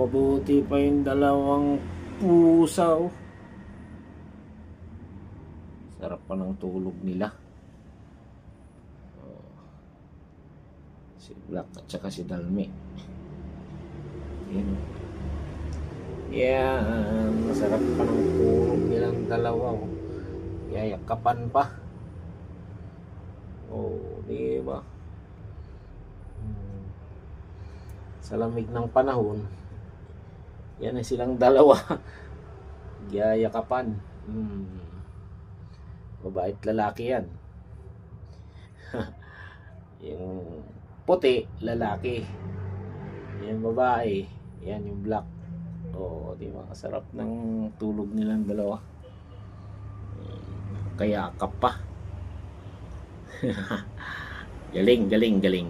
Mabuti pa yung dalawang pusa, oh. Sarap pa ng tulog nila. Oh. Si Black at saka si Dalmi. Yan. Yan. Masarap pa ng tulog nilang dalawa, oh. Yayakapan pa. Oh, di ba? Sa lamig ng panahon, yan na silang dalawa. Yayakapan. Mabait lalaki yan. Yung puti, lalaki. Yan babae. Yan yung black. Oh, di ba? Sarap ng tulog nilang dalawa. Kayakap pa. Galing, galing, galing.